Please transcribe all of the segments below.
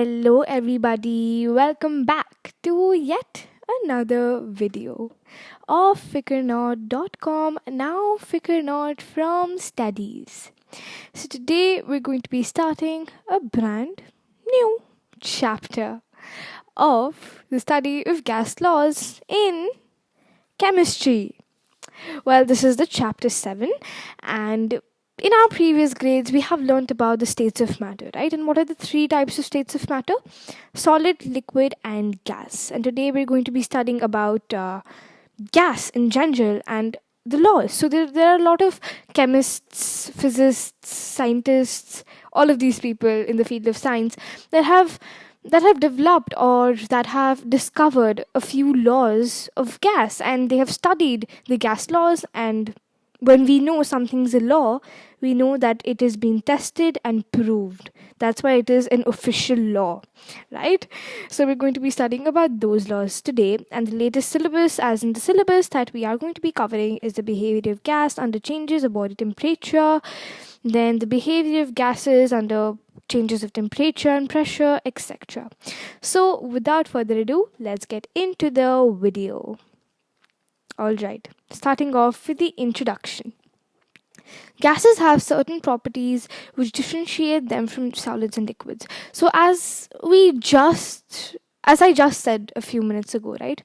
Hello, everybody. Welcome back to yet another video of FikarNot.com. Now, FikarNot from Studies. So, today we're going to be starting a brand new chapter of the study of gas laws in chemistry. Well, this is the chapter 7, and in our previous grades, we have learnt about the states of matter, right? And what are the three types of states of matter? Solid, liquid, and gas. And today we're going to be studying about gas in general and the laws. So there are a lot of chemists, physicists, scientists, all of these people in the field of science that have developed or that have discovered a few laws of gas, and they have studied the gas laws. And when we know something's a law, we know that it is being tested and proved. That's why it is an official law, right? So we're going to be studying about those laws today. And the latest syllabus, as in the syllabus that we are going to be covering, is the behavior of gas under changes of body temperature, then the behavior of gases under changes of temperature and pressure, etc. So without further ado, let's get into the video. Alright, starting off with the introduction. Gases have certain properties which differentiate them from solids and liquids. So as I just said a few minutes ago, right,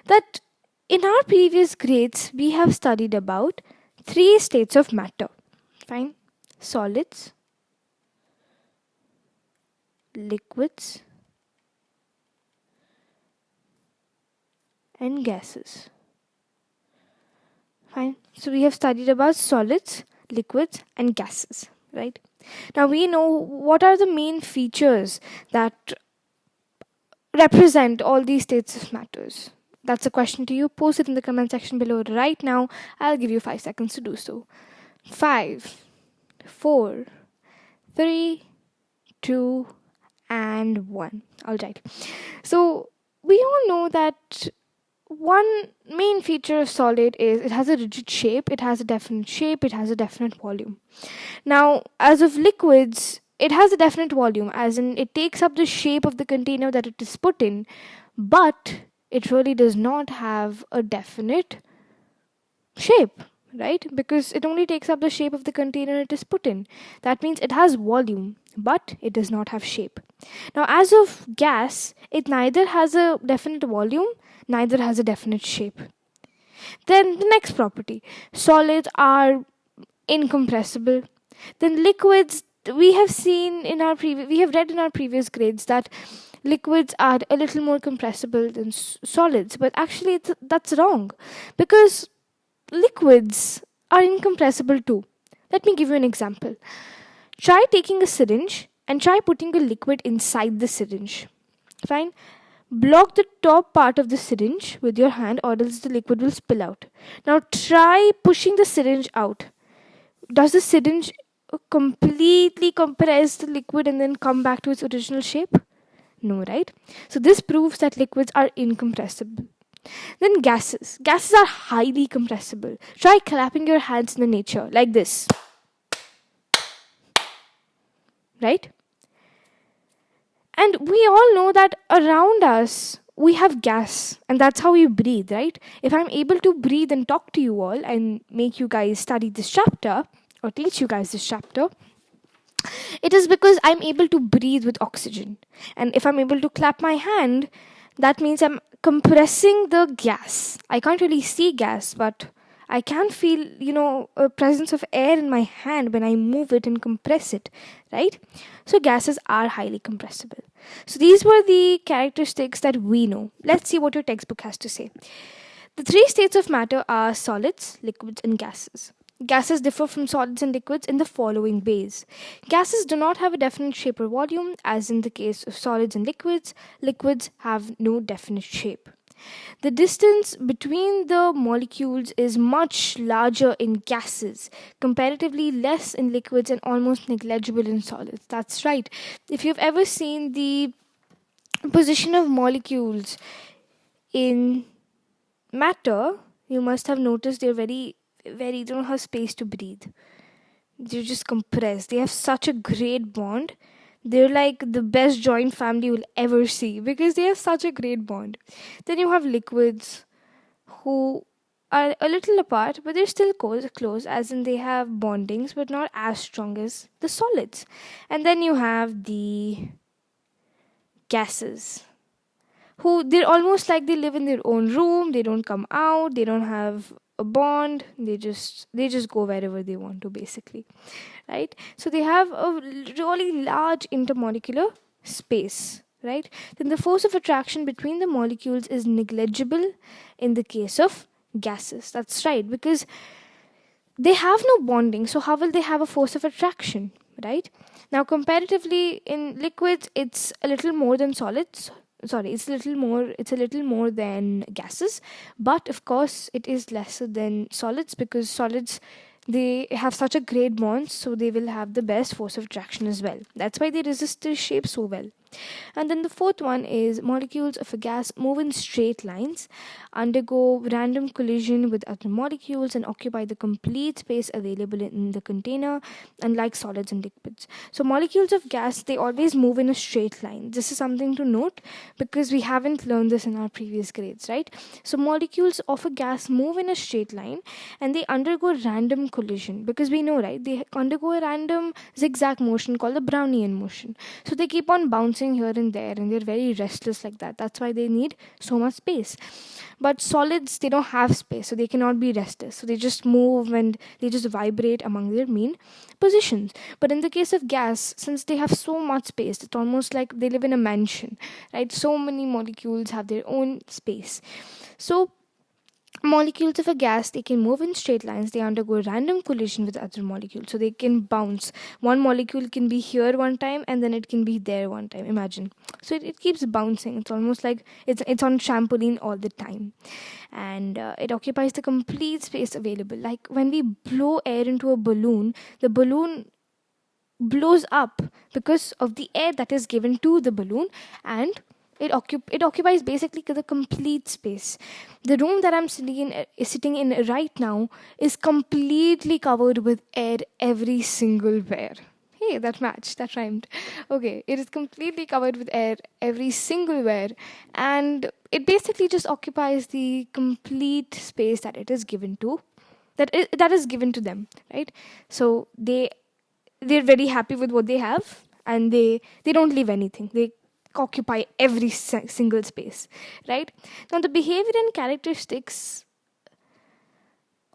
that in our previous grades we have studied about three states of matter. Fine. Solids, liquids, and gases. Fine. So we have studied about solids, liquids, and gases, right? Now we know what are the main features that represent all these states of matters. That's a question to you. Post it in the comment section below right now. I'll give you 5 seconds to do so. 5, 4, 3, 2, and 1. Alright. So we all know that one main feature of solid is it has a rigid shape, it has a definite shape, it has a definite volume. Now, as of liquids, it has a definite volume, as in it takes up the shape of the container that it is put in, but it really does not have a definite shape, right? Because it only takes up the shape of the container it is put in. That means it has volume, but it does not have shape. Now, as of gas, it neither has a definite volume, neither has a definite shape. Then the next property, solids are incompressible. Then liquids, we have read in our previous grades that liquids are a little more compressible than solids, but actually that's wrong, because liquids are incompressible too. Let me give you an example. Try taking a syringe and try putting a liquid inside the syringe. Fine. Block the top part of the syringe with your hand, or else the liquid will spill out. Now try pushing the syringe out. Does the syringe completely compress the liquid and then come back to its original shape? No, right? So this proves that liquids are incompressible. Then gases. Gases are highly compressible. Try clapping your hands in the nature like this. Right? And we all know that around us we have gas, and that's how we breathe, right? If I'm able to breathe and talk to you all and make you guys study this chapter or teach you guys this chapter, it is because I'm able to breathe with oxygen. And if I'm able to clap my hand, that means I'm compressing the gas. I can't really see gas, but I can feel, a presence of air in my hand when I move it and compress it, right? So gases are highly compressible. So these were the characteristics that we know. Let's see what your textbook has to say. The three states of matter are solids, liquids, and gases. Gases differ from solids and liquids in the following ways. Gases do not have a definite shape or volume, as in the case of solids and liquids. Liquids have no definite shape. The distance between the molecules is much larger in gases, comparatively less in liquids, and almost negligible in solids. That's right. If you've ever seen the position of molecules in matter, you must have noticed they don't have space to breathe. They're just compressed. They have such a great bond They're like the best joint family you'll ever see because they have such a great bond. Then you have liquids who are a little apart, but they're still close, as in they have bondings, but not as strong as the solids. And then you have the gases, who they're almost like they live in their own room. They don't come out. They don't have a bond. They just go wherever they want to, basically, right? So they have a really large intermolecular space, right? Then the force of attraction between the molecules is negligible in the case of gases. That's right, because they have no bonding, so how will they have a force of attraction, right? Now, comparatively, in liquids, it's a little more than solids. Sorry, it's a little more than gases, but of course it is lesser than solids, because solids, they have such a great bond, so they will have the best force of attraction as well. That's why they resist their shape so well. And then the fourth one is molecules of a gas move in straight lines, undergo random collision with other molecules, and occupy the complete space available in the container, unlike solids and liquids. So, molecules of gas, they always move in a straight line. This is something to note because we haven't learned this in our previous grades, right? So, molecules of a gas move in a straight line and they undergo random collision because we know, right? They undergo a random zigzag motion called the Brownian motion. So, they keep on bouncing here and there and they're very restless like that. That's why they need so much space. But solids, they don't have space, so they cannot be restless. So they just move and they just vibrate among their mean positions. But in the case of gas, since they have so much space, it's almost like they live in a mansion, right? So many molecules have their own space. So molecules of a gas, they can move in straight lines. They undergo random collision with other molecules, so they can bounce. One molecule can be here one time and then it can be there one time, imagine. So it keeps bouncing. It's almost like it's on trampoline all the time. And it occupies the complete space available. Like when we blow air into a balloon, the balloon blows up because of the air that is given to the balloon, and it occupies basically the complete space. The room that I'm sitting in right now is completely covered with air every single where. Hey, that matched, that rhymed. Okay, it is completely covered with air every single where, and it basically just occupies the complete space that it is given to, that is given to them, right? So they're very happy with what they have, and they don't leave anything. They occupy every single space, right? Now the behavior and characteristics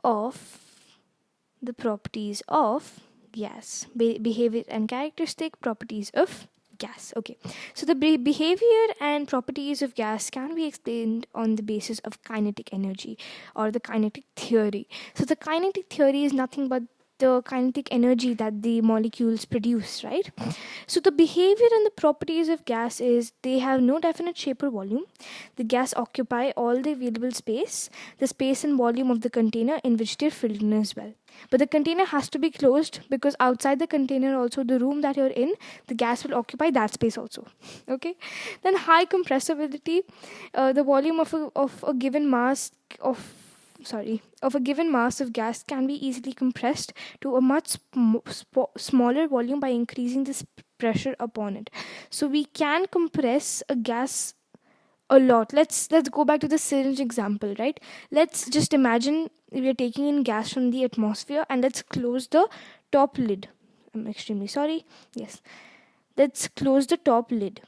of the properties of gas. Behavior and characteristic properties of gas. Okay, so the behavior and properties of gas can be explained on the basis of kinetic energy or the kinetic theory. So the kinetic theory is nothing but the kinetic energy that the molecules produce, right? So the behavior and the properties of gas is they have no definite shape or volume. The gas occupy all the available space, the space and volume of the container in which they're filled in as well. But the container has to be closed, because outside the container also, the room that you're in, the gas will occupy that space also. Okay. Then high compressibility, the volume of a given mass of a given mass of gas can be easily compressed to a much smaller volume by increasing this pressure upon it. So we can compress a gas a lot. Let's go back to the syringe example, right? Let's just imagine we are taking in gas from the atmosphere, and let's close the top lid. I'm extremely sorry. Yes, let's close the top lid.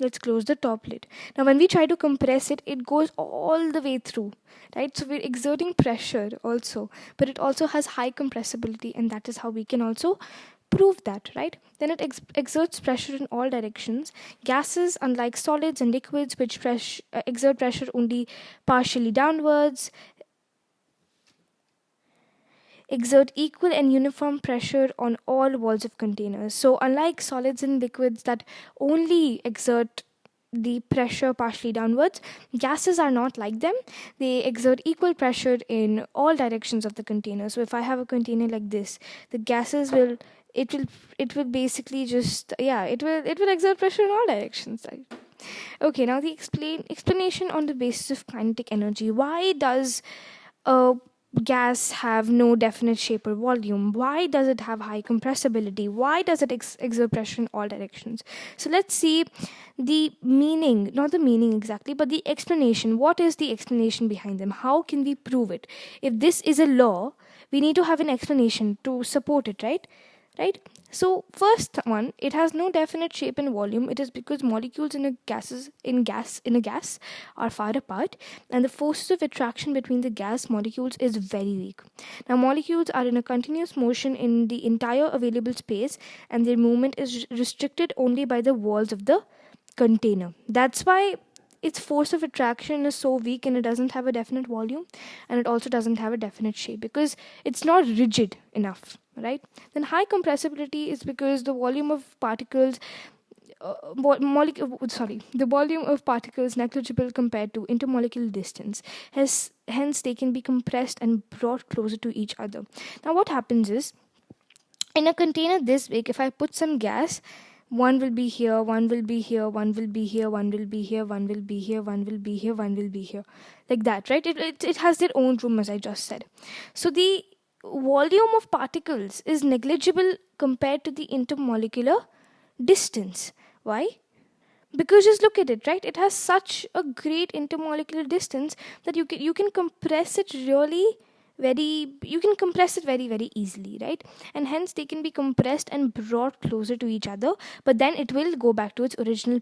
Let's close the top lid. Now, when we try to compress it, it goes all the way through, right? So we're exerting pressure also, but it also has high compressibility, and that is how we can also prove that, right? Then it exerts pressure in all directions. Gases, unlike solids and liquids, which exert pressure only partially downwards, exert equal and uniform pressure on all walls of containers. So, unlike solids and liquids that only exert the pressure partially downwards, gases are not like them. They exert equal pressure in all directions of the container. So, if I have a container like this, the gases will it will basically just it will exert pressure in all directions. Right? Okay, now the explanation on the basis of kinetic energy. Why does a gas have no definite shape or volume? Why does it have high compressibility? Why does it exert pressure in all directions? So let's see the meaning, not the meaning exactly, but the explanation. What is the explanation behind them? How can we prove it? If this is a law, we need to have an explanation to support it, right? Right? So first one, it has no definite shape and volume. It is because molecules in a gas are far apart, and the forces of attraction between the gas molecules is very weak. Now molecules are in a continuous motion in the entire available space, and their movement is restricted only by the walls of the container. That's why its force of attraction is so weak, and it doesn't have a definite volume, and it also doesn't have a definite shape because it's not rigid enough, right? Then high compressibility is because the volume of particles the volume of particles negligible compared to intermolecular distance, hence they can be compressed and brought closer to each other. Now what happens is, in a container this big, if I put some gas, one will be here, one will be here, one will be here, one will be here, one will be here, one will be here, one will be here, like that, right? It has their own room, as I just said. So the volume of particles is negligible compared to the intermolecular distance. Why? Because just look at it, right? It has such a great intermolecular distance that you can compress it very very easily, right? And hence they can be compressed and brought closer to each other, but then it will go back to its original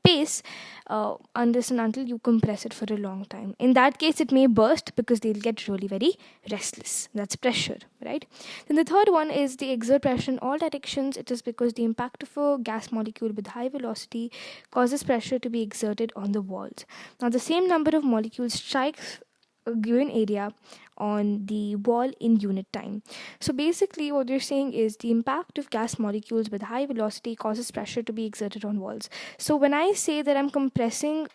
pace unless and until you compress it for a long time. In that case, it may burst because they'll get really very restless. That's pressure, right? Then the third one is the exert pressure in all directions. It is because the impact of a gas molecule with high velocity causes pressure to be exerted on the walls. Now, the same number of molecules strikes a given area on the wall in unit time. So basically what they're saying is the impact of gas molecules with high velocity causes pressure to be exerted on walls. So when I say that I'm compressing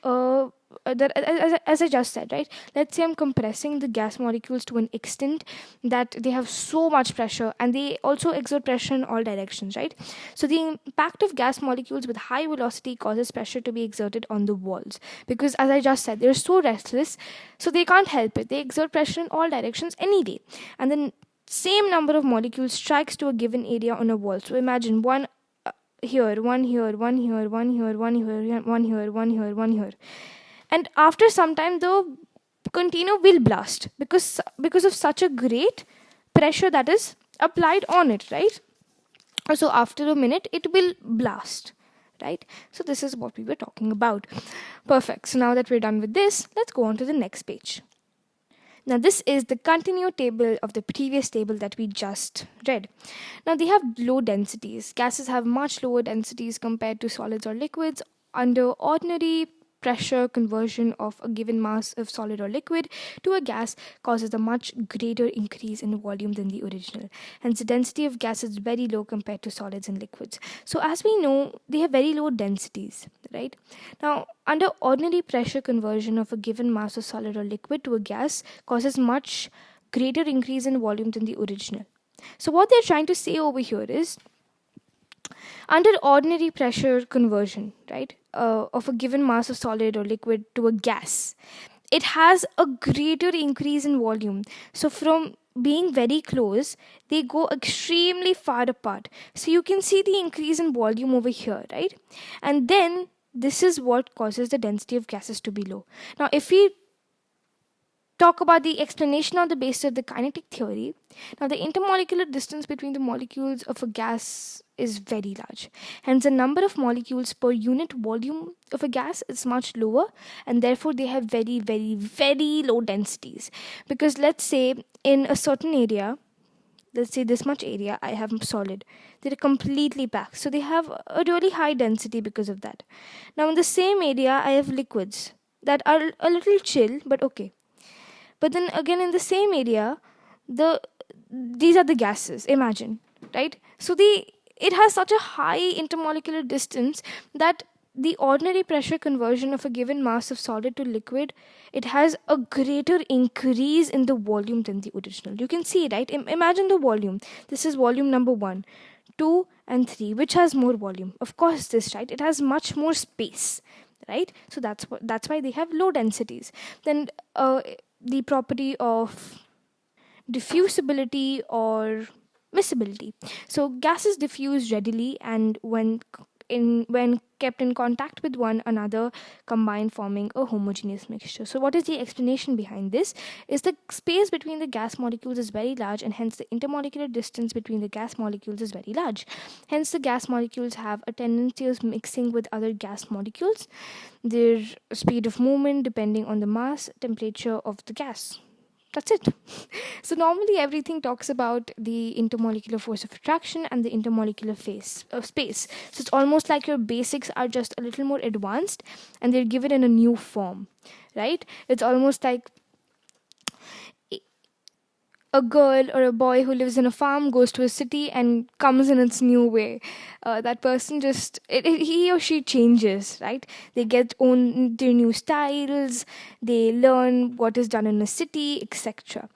as I just said, right? Let's say I'm compressing the gas molecules to an extent that they have so much pressure, and they also exert pressure in all directions, right? So the impact of gas molecules with high velocity causes pressure to be exerted on the walls because, as I just said, they're so restless, so they can't help it. They exert pressure in all directions anyway, and then same number of molecules strikes to a given area on a wall. So imagine one here, one here, one here, one here, one here, one here, one here, one here, and after some time the container will blast because of such a great pressure that is applied on it, right? So after a minute it will blast, right? So this is what we were talking about. Perfect. So now that we're done with this, let's go on to the next page. Now this is the continued table of the previous table that we just read. Now they have low densities. Gases have much lower densities compared to solids or liquids. Under ordinary pressure, conversion of a given mass of solid or liquid to a gas causes a much greater increase in volume than the original. Hence the density of gas is very low compared to solids and liquids. So as we know, they have very low densities, right? Now under ordinary pressure, conversion of a given mass of solid or liquid to a gas causes much greater increase in volume than the original. So what they're trying to say over here is, under ordinary pressure conversion, right, of a given mass of solid or liquid to a gas, it has a greater increase in volume. So from being very close, they go extremely far apart. So you can see the increase in volume over here, right? And then this is what causes the density of gases to be low. Now, if we talk about the explanation on the basis of the kinetic theory, now the intermolecular distance between the molecules of a gas is very large. Hence, the number of molecules per unit volume of a gas is much lower, and therefore they have very, very, very low densities. Because let's say in a certain area, let's say this much area, I have solid. They're completely packed. So they have a really high density because of that. Now, in the same area, I have liquids that are a little chill, but okay. But then again, in the same area, these are the gases. Imagine, right? So it has such a high intermolecular distance that the ordinary pressure conversion of a given mass of solid to liquid, it has a greater increase in the volume than the original. You can see, right? Imagine the volume. This is volume number 1, 2, and 3. Which has more volume? Of course, this, right? It has much more space, right? So that's why they have low densities. Then the property of diffusibility or miscibility. So gases diffuse readily, and when kept in contact with one another, combine, forming a homogeneous mixture. So what is the explanation behind this? Is the space between the gas molecules is very large, and hence the intermolecular distance between the gas molecules is very large. Hence the gas molecules have a tendency of mixing with other gas molecules, their speed of movement depending on the mass, temperature of the gas. That's it. So normally everything talks about the intermolecular force of attraction and the intermolecular phase of space. So it's almost like your basics are just a little more advanced and they're given in a new form, right? It's almost like a girl or a boy who lives in a farm goes to a city and comes in its new way. That person he or she changes, right? They get own their new styles, they learn what is done in a city, etc.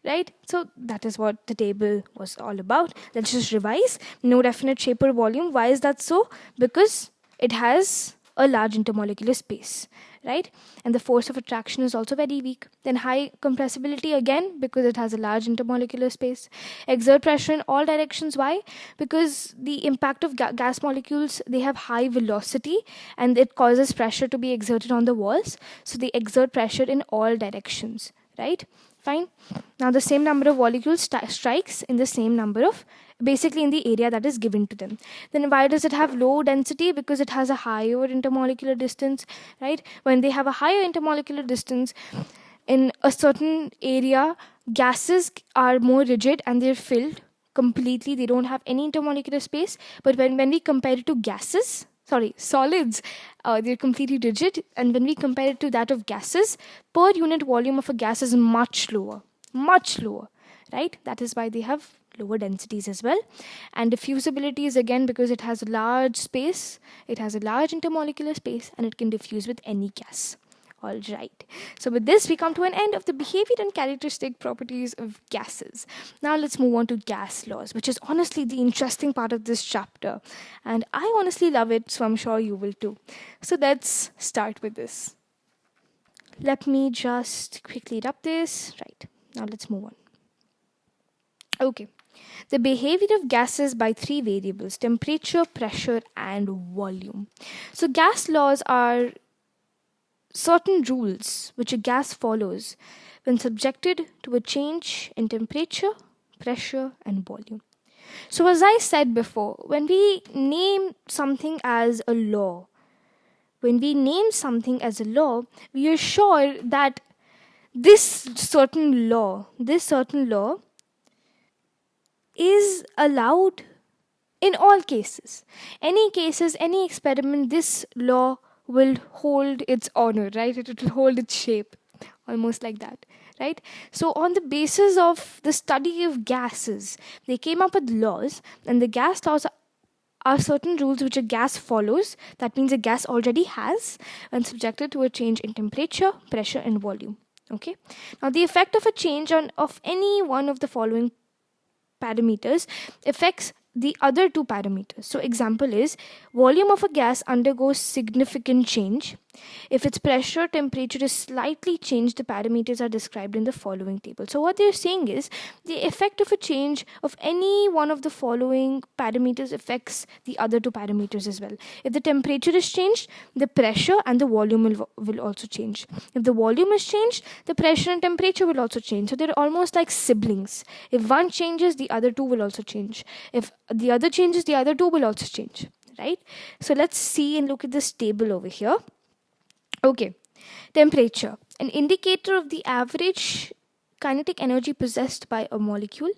Right? So that is what the table was all about. Let's just revise. No definite shape or volume. Why is that so? Because it has a large intermolecular space, right? And the force of attraction is also very weak. Then high compressibility again, because it has a large intermolecular space. Exert pressure in all directions. Why? Because the impact of gas molecules, they have high velocity and it causes pressure to be exerted on the walls. So they exert pressure in all directions, right? Fine. Now the same number of molecules strikes in the same number of, basically in the area that is given to them. Then why does it have low density? Because it has a higher intermolecular distance, right? When they have a higher intermolecular distance in a certain area, gases are more rigid and they're filled completely. They don't have any intermolecular space. But when we compare it to solids, they're completely rigid. And when we compare it to that of gases, per unit volume of a gas is much lower, right? That is why they have lower densities as well. And diffusibility is again because it has a large space, it has a large intermolecular space, and it can diffuse with any gas. All right. So with this, we come to an end of the behavior and characteristic properties of gases. Now let's move on to gas laws, which is honestly the interesting part of this chapter. And I honestly love it, so I'm sure you will too. So let's start with this. Let me just quickly read up this. Right. Now let's move on. Okay. The behavior of gases by three variables: temperature, pressure, and volume. So gas laws are certain rules which a gas follows when subjected to a change in temperature, pressure, and volume. So, as I said before, when we name something as a law, we are sure that this certain law is allowed in all cases. Any cases, any experiment, this law will hold its honor, right? It will hold its shape, almost like that, right? So on the basis of the study of gases, they came up with laws, and the gas laws are certain rules which a gas follows. That means a gas already has when subjected to a change in temperature, pressure, and volume. Okay. Now the effect of a change of any one of the following parameters affects the other two parameters. So example is, volume of a gas undergoes significant change. If its pressure, temperature is slightly changed, the parameters are described in the following table. So what they're saying is the effect of a change of any one of the following parameters affects the other two parameters as well. If the temperature is changed, the pressure and the volume will also change. If the volume is changed, the pressure and temperature will also change. So they're almost like siblings. If one changes, the other two will also change. If the other changes, the other two will also change, right? So let's see and look at this table over here. Okay, temperature, an indicator of the average kinetic energy possessed by a molecule.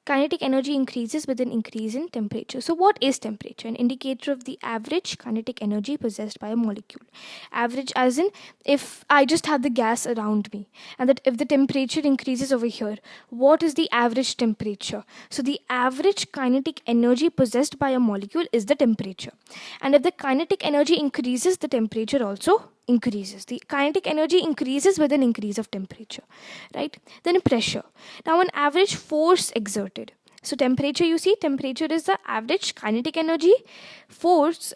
Kinetic energy increases with an increase in temperature. So what is temperature? An indicator of the average kinetic energy possessed by a molecule. Average as in, if I just have the gas around me, and that if the temperature increases over here, what is the average temperature? So the average kinetic energy possessed by a molecule is the temperature. And if the kinetic energy increases, the temperature also increases. The kinetic energy increases with an increase of temperature, right? Then pressure. Now an average force exerted. So temperature, you see, temperature is the average kinetic energy.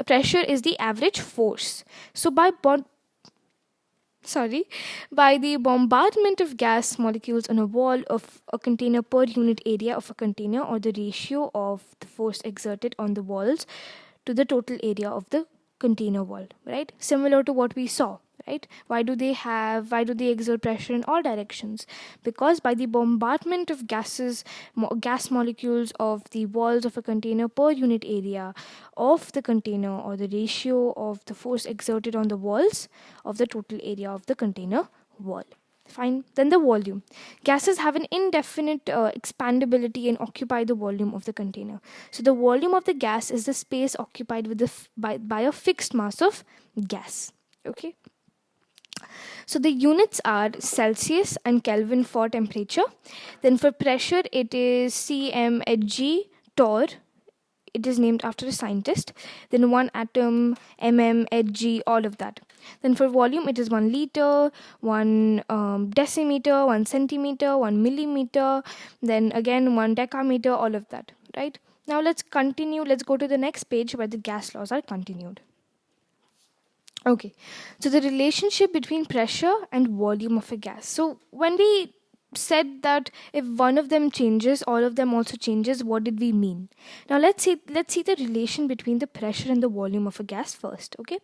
Pressure is the average force. So by the bombardment of gas molecules on a wall of a container per unit area of a container, or the ratio of the force exerted on the walls to the total area of the container wall, right? Similar to what we saw, right? Why do they exert pressure in all directions? Because by the bombardment of gas molecules of the walls of a container per unit area of the container, or the ratio of the force exerted on the walls of the total area of the container wall. Fine. Then the volume. Gases have an indefinite expandability and occupy the volume of the container. So the volume of the gas is the space occupied with by a fixed mass of gas. Okay. So the units are Celsius and Kelvin for temperature. Then for pressure, it is cm/g torr. It is named after a scientist. Then 1 atom, mm/g, all of that. Then for volume, it is 1 liter, 1 decimeter, 1 centimeter, 1 millimeter, then again 1 decameter, all of that, right? Now let's continue. Let's go to the next page where the gas laws are continued. Okay, so the relationship between pressure and volume of a gas. So when we said that if one of them changes, all of them also changes, what did we mean? Now let's see the relation between the pressure and the volume of a gas first. Okay,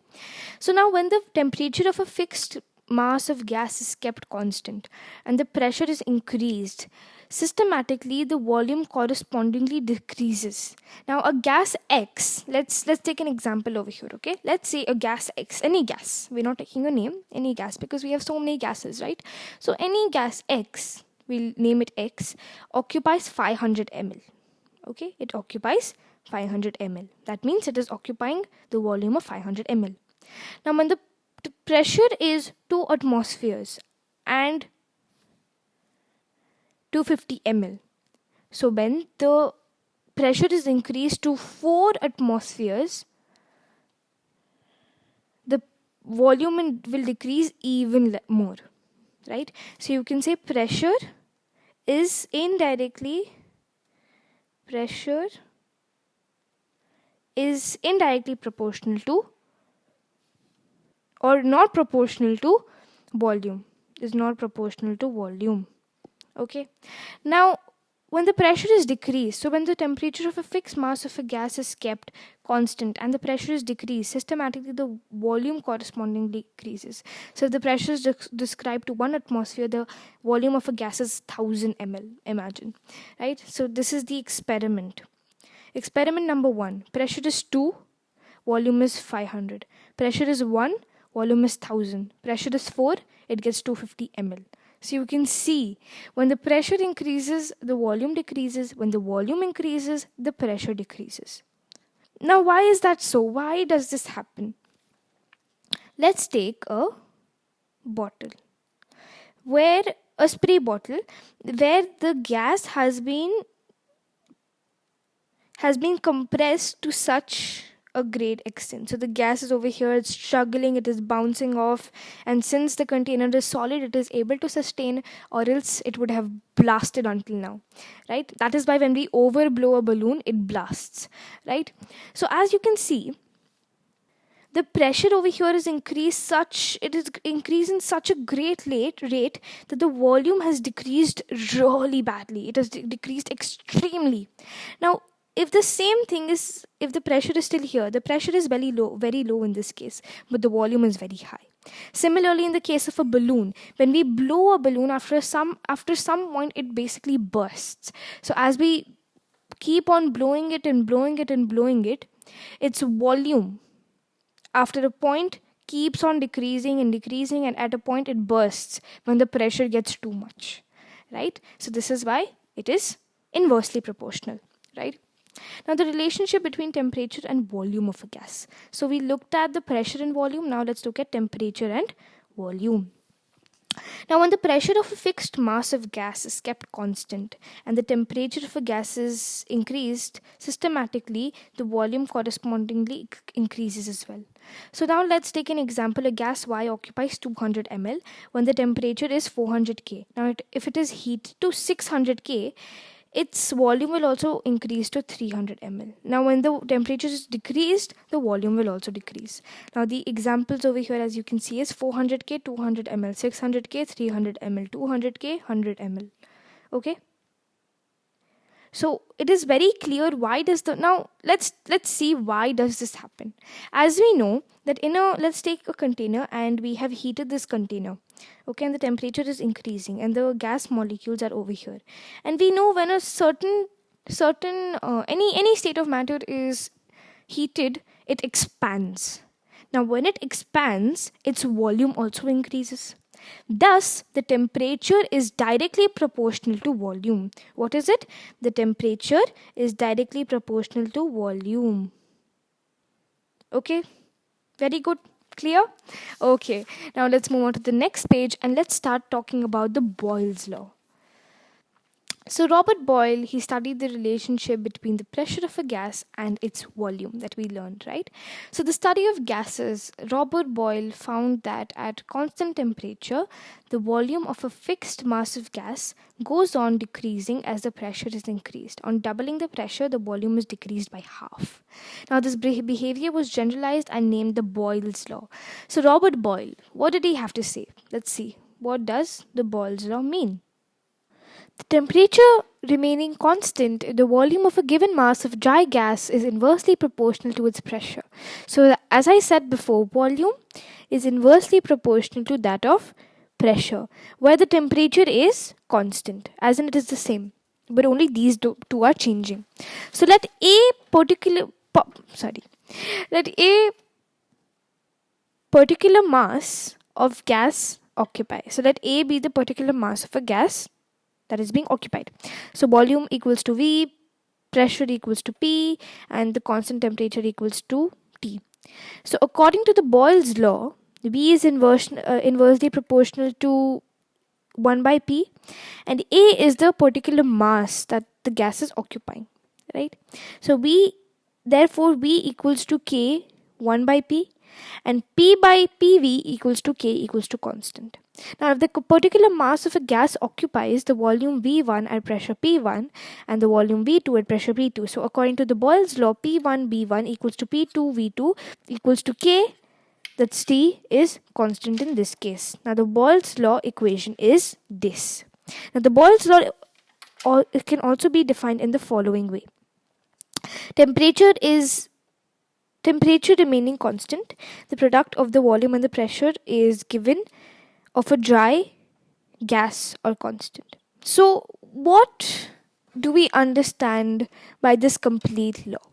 so now when the temperature of a fixed mass of gas is kept constant and the pressure is increased, systematically the volume correspondingly decreases. Now a gas X, let's take an example over here. Okay, let's say a gas X, any gas, we're not taking a name, any gas, because we have so many gases, right? So any gas X, we'll name it X, occupies 500 ml. Okay, it occupies 500 ml. That means it is occupying the volume of 500 ml. Now when the pressure is 2 atmospheres and 250 ml. So when the pressure is increased to 4 atmospheres, the volume will decrease even more, right? So you can say pressure is indirectly proportional to, or not proportional to, volume. Is not proportional to volume. Okay. Now, when the pressure is decreased, so when the temperature of a fixed mass of a gas is kept constant and the pressure is decreased, systematically the volume correspondingly decreases. So if the pressure is described to 1 atmosphere, the volume of a gas is 1000 ml, imagine, right? So this is the experiment. Experiment number 1, pressure is 2, volume is 500. Pressure is 1, volume is 1000. Pressure is 4, it gets 250 ml. So you can see when the pressure increases, the volume decreases. When the volume increases, the pressure decreases. Now, why is that so? Why does this happen? Let's take a bottle, where a spray bottle, where the gas has been compressed to such a great extent. So the gas is over here, it's struggling, it is bouncing off, and since the container is solid, it is able to sustain, or else it would have blasted until now, right? That is why when we overblow a balloon, it blasts, right? So as you can see, the pressure over here is increased in such a great rate that the volume has decreased really badly. It has decreased extremely. Now, if the pressure is still here, the pressure is very low in this case, but the volume is very high. Similarly, in the case of a balloon, when we blow a balloon, after some point, it basically bursts. So as we keep on blowing it, its volume, after a point, keeps on decreasing, and at a point it bursts when the pressure gets too much, right? So this is why it is inversely proportional, right? Now, the relationship between temperature and volume of a gas. So we looked at the pressure and volume. Now let's look at temperature and volume. Now, when the pressure of a fixed mass of gas is kept constant and the temperature of a gas is increased, systematically the volume correspondingly increases as well. So now let's take an example. A gas Y occupies 200 ml when the temperature is 400 K. Now, if it is heated to 600 K, its volume will also increase to 300 ml. Now, when the temperature is decreased, the volume will also decrease. Now, the examples over here, as you can see, is 400K, 200 ml, 600K, 300 ml, 200K, 100 ml. Okay. So it is very clear why does the now let's see why does this happen. As we know that let's take a container and we have heated this container, okay, and the temperature is increasing and the gas molecules are over here, and we know when a certain any state of matter is heated, it expands. Now when it expands, its volume also increases. Thus, the temperature is directly proportional to volume. What is it? The temperature is directly proportional to volume. Okay, very good. Clear? Okay, now let's move on to the next page and let's start talking about the Boyle's Law. So Robert Boyle, he studied the relationship between the pressure of a gas and its volume that we learned, right? So the study of gases, Robert Boyle found that at constant temperature, the volume of a fixed mass of gas goes on decreasing as the pressure is increased. On doubling the pressure, the volume is decreased by half. Now this behavior was generalized and named the Boyle's Law. So Robert Boyle, what did he have to say? Let's see. What does the Boyle's Law mean? The temperature remaining constant, the volume of a given mass of dry gas is inversely proportional to its pressure. So, as I said before, volume is inversely proportional to that of pressure, where the temperature is constant, as in it is the same, but only these two are changing. So, let a particular mass of gas occupy. So, let A be the particular mass of a gas that is being occupied. So volume equals to V, pressure equals to P, and the constant temperature equals to T. So according to the Boyle's law, V is inversely proportional to 1 by P, and A is the particular mass that the gas is occupying, right? So therefore V equals to K 1 by P, and P by PV equals to K equals to constant. Now, if the particular mass of a gas occupies the volume V1 at pressure P1 and the volume V2 at pressure P2, so according to the Boyle's law, P1 B1 equals to P2 V2 equals to K, that's T, is constant in this case. Now, the Boyle's law equation is this. Now, the Boyle's law it can also be defined in the following way. Temperature remaining constant. The product of the volume and the pressure is given of a dry gas or constant. So what do we understand by this complete law?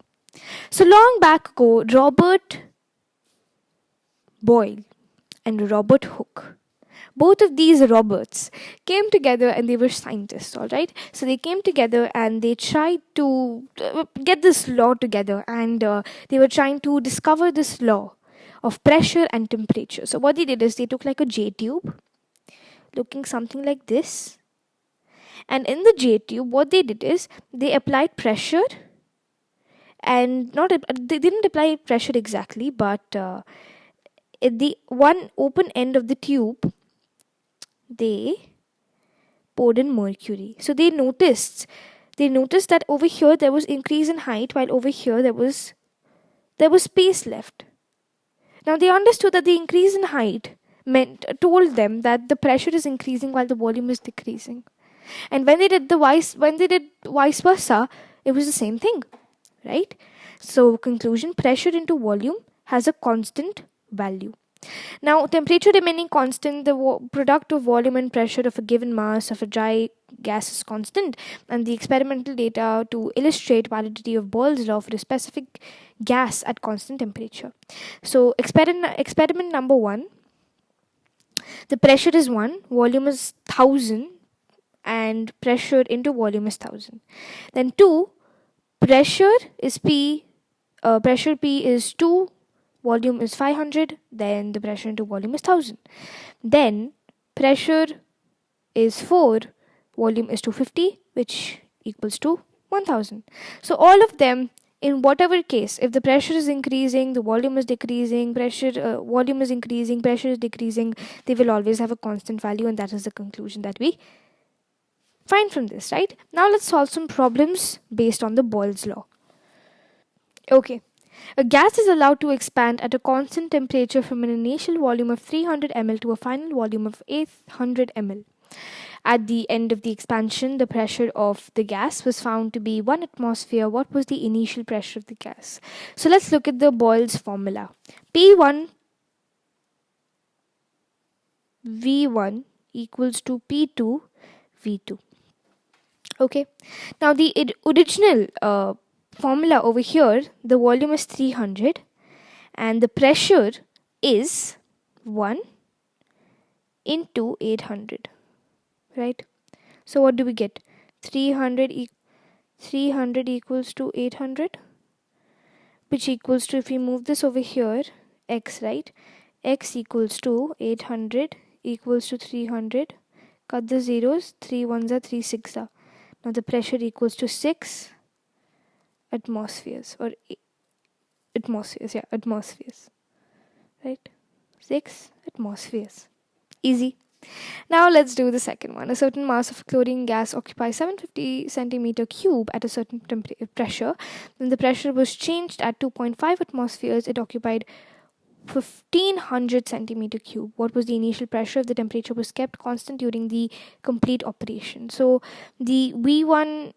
So long back ago, Robert Boyle and Robert Hooke, both of these Roberts, came together and they were scientists, all right? So they came together and they tried to get this law together, and they were trying to discover this law of pressure and temperature. So what they did is they took like a J tube looking something like this, and in the J tube what they did is they applied pressure, and they didn't apply pressure exactly, but at the one open end of the tube they poured in mercury. So they noticed that over here there was increase in height, while over here there was space left. Now they understood that the increase in height told them that the pressure is increasing while the volume is decreasing. And when they did vice versa, it was the same thing, right? So conclusion, pressure into volume has a constant value. Now, temperature remaining constant, the product of volume and pressure of a given mass of a dry gas is constant, and the experimental data to illustrate validity of Boyle's law for a specific gas at constant temperature. So, experiment number 1, the pressure is 1, volume is 1000, and pressure into volume is 1000. Then 2, pressure P is 2, volume is 500, then the pressure into volume is 1000. Then pressure is 4, volume is 250, which equals to 1000. So all of them, in whatever case, if the pressure is increasing, the volume is decreasing, volume is increasing, pressure is decreasing, they will always have a constant value, and that is the conclusion that we Fine from this, right? Now let's solve some problems based on the Boyles law. Okay. A gas is allowed to expand at a constant temperature from an initial volume of 300 ml to a final volume of 800 ml. At the end of the expansion, the pressure of the gas was found to be 1 atmosphere. What was the initial pressure of the gas? So let's look at the Boyle's formula. P1 V1 equals to P2 V2. Okay. Now the original formula over here, the volume is 300 and the pressure is 1 into 800. Right? So what do we get? 300 equals to 800, which equals to, if we move this over here, x, right? X equals to 800 equals to 300. Cut the zeros, 3 ones are 3 6 are. Now the pressure equals to 6 atmospheres, or atmospheres, right? 6 atmospheres. Easy. Now let's do the second one. A certain mass of chlorine gas occupies 750 centimeter cube at a certain pressure. When the pressure was changed at 2.5 atmospheres, it occupied 1500 centimeter cube. What was the initial pressure if the temperature was kept constant during the complete operation? So the V1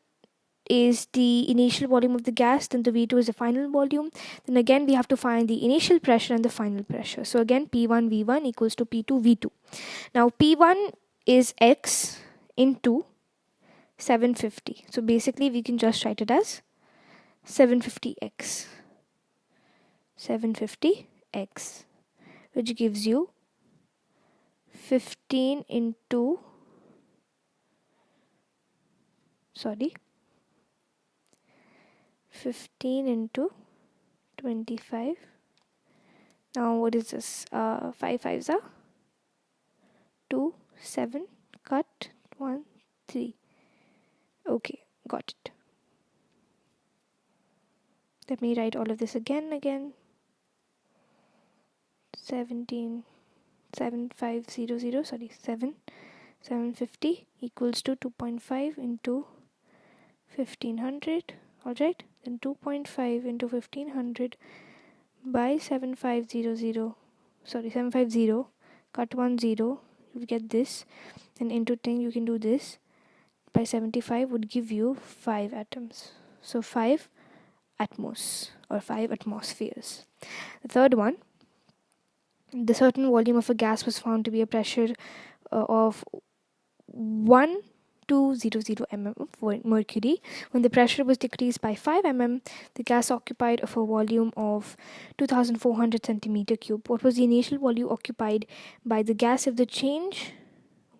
is the initial volume of the gas, then the V2 is the final volume. Then again we have to find the initial pressure and the final pressure. So again P1 V1 equals to P2 V2. Now P1 is X into 750. So basically we can just write it as 750X. 750X, which gives you 15 into 25. Now what is this? 5 5s are 2, 7, cut 1, 3. Okay, got it. Let me write all of this again. 750 equals to 2.5 into 1500. Alright, then 2.5 into 1500 by 750, cut 1 0, you get this, and into 10 you can do this, by 75 would give you 5 atoms. So 5 atmos or 5 atmospheres. The third one, the certain volume of a gas was found to be a pressure of 1200 mm of mercury. When the pressure was decreased by 5 mm, the gas occupied of a volume of 2400 centimeter cube. What was the initial volume occupied by the gas if the change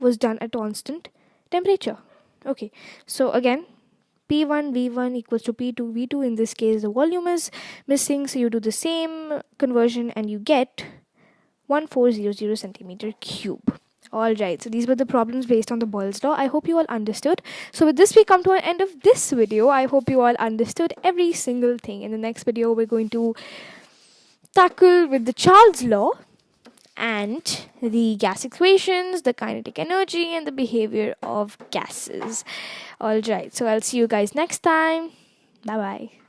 was done at constant temperature? Okay, so again P1 V1 equals to P2 V2. In this case the volume is missing, so you do the same conversion and you get 1400 centimeter cube. Alright, so these were the problems based on the Boyles law. I hope you all understood. So with this we come to an end of this video. I hope you all understood every single thing. In the next video we're going to tackle with the Charles law and the gas equations, the kinetic energy and the behavior of gases. Alright, so I'll see you guys next time. Bye bye.